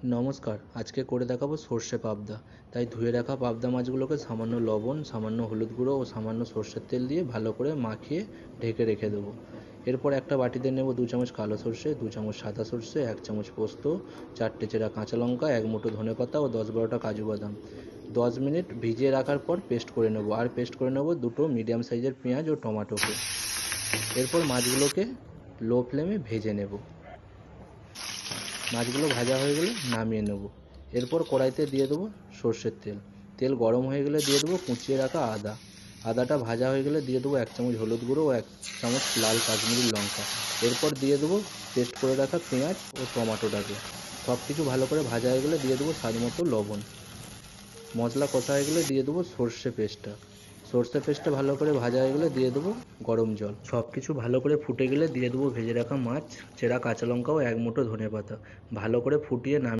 নমস্কার, আজকে করে দেখাবো সর্ষে পাবদা। তাই ধুয়ে রাখা পাবদা মাছগুলোকে সামান্য লবণ, সামান্য হলুদ গুঁড়ো ও সামান্য সর্ষের তেল দিয়ে ভালো করে মাখিয়ে ঢেকে রেখে দেবো। এরপর একটা বাটিতে নেব 2 চামচ কালো সর্ষে, 2 চামচ সাদা সর্ষে, 1 চামচ পোস্ত, 4টে চেরা কাঁচা লঙ্কা, 1 মুঠো ধনেপাতা ও 10-12টা কাজু বাদাম। 10 মিনিট ভিজিয়ে রাখার পর পেস্ট করে নেব। আর পেস্ট করে নেব 2টো মিডিয়াম সাইজের পেঁয়াজ ও টমেটোকে। এরপর মাছগুলোকে লো ফ্লেমে ভেজে নেব। মাছগুলো ভাজা হয়ে গেলে নামিয়ে নেব। এরপর কড়াইতে দিয়ে দেবো সর্ষের তেল। তেল গরম হয়ে গেলে দিয়ে দেবো কুচিয়ে রাখা আদা। আদাটা ভাজা হয়ে গেলে দিয়ে দেবো 1 চামচ হলুদ গুঁড়ো ও 1 চামচ লাল কাশ্মীরি লঙ্কা। এরপর দিয়ে দেবো পেস্ট করে রাখা পেঁয়াজ ও টমেটোটাকে। সব কিছু ভালো করে ভাজা হয়ে গেলে দিয়ে দেবো স্বাদ মতো লবণ। মশলা কষা হয়ে গেলে দিয়ে দেবো সর্ষে পেস্টটা ভালো করে ভাজা হয়ে গেলে দিয়ে দেবো গরম জল। সব কিছু ভালো করে ফুটে গেলে দিয়ে দেবো ভেজে রাখা মাছ, চেরা কাঁচা লঙ্কা ও 1 মুঠো ধনেপাতা। ভালো করে ফুটিয়ে নামিয়ে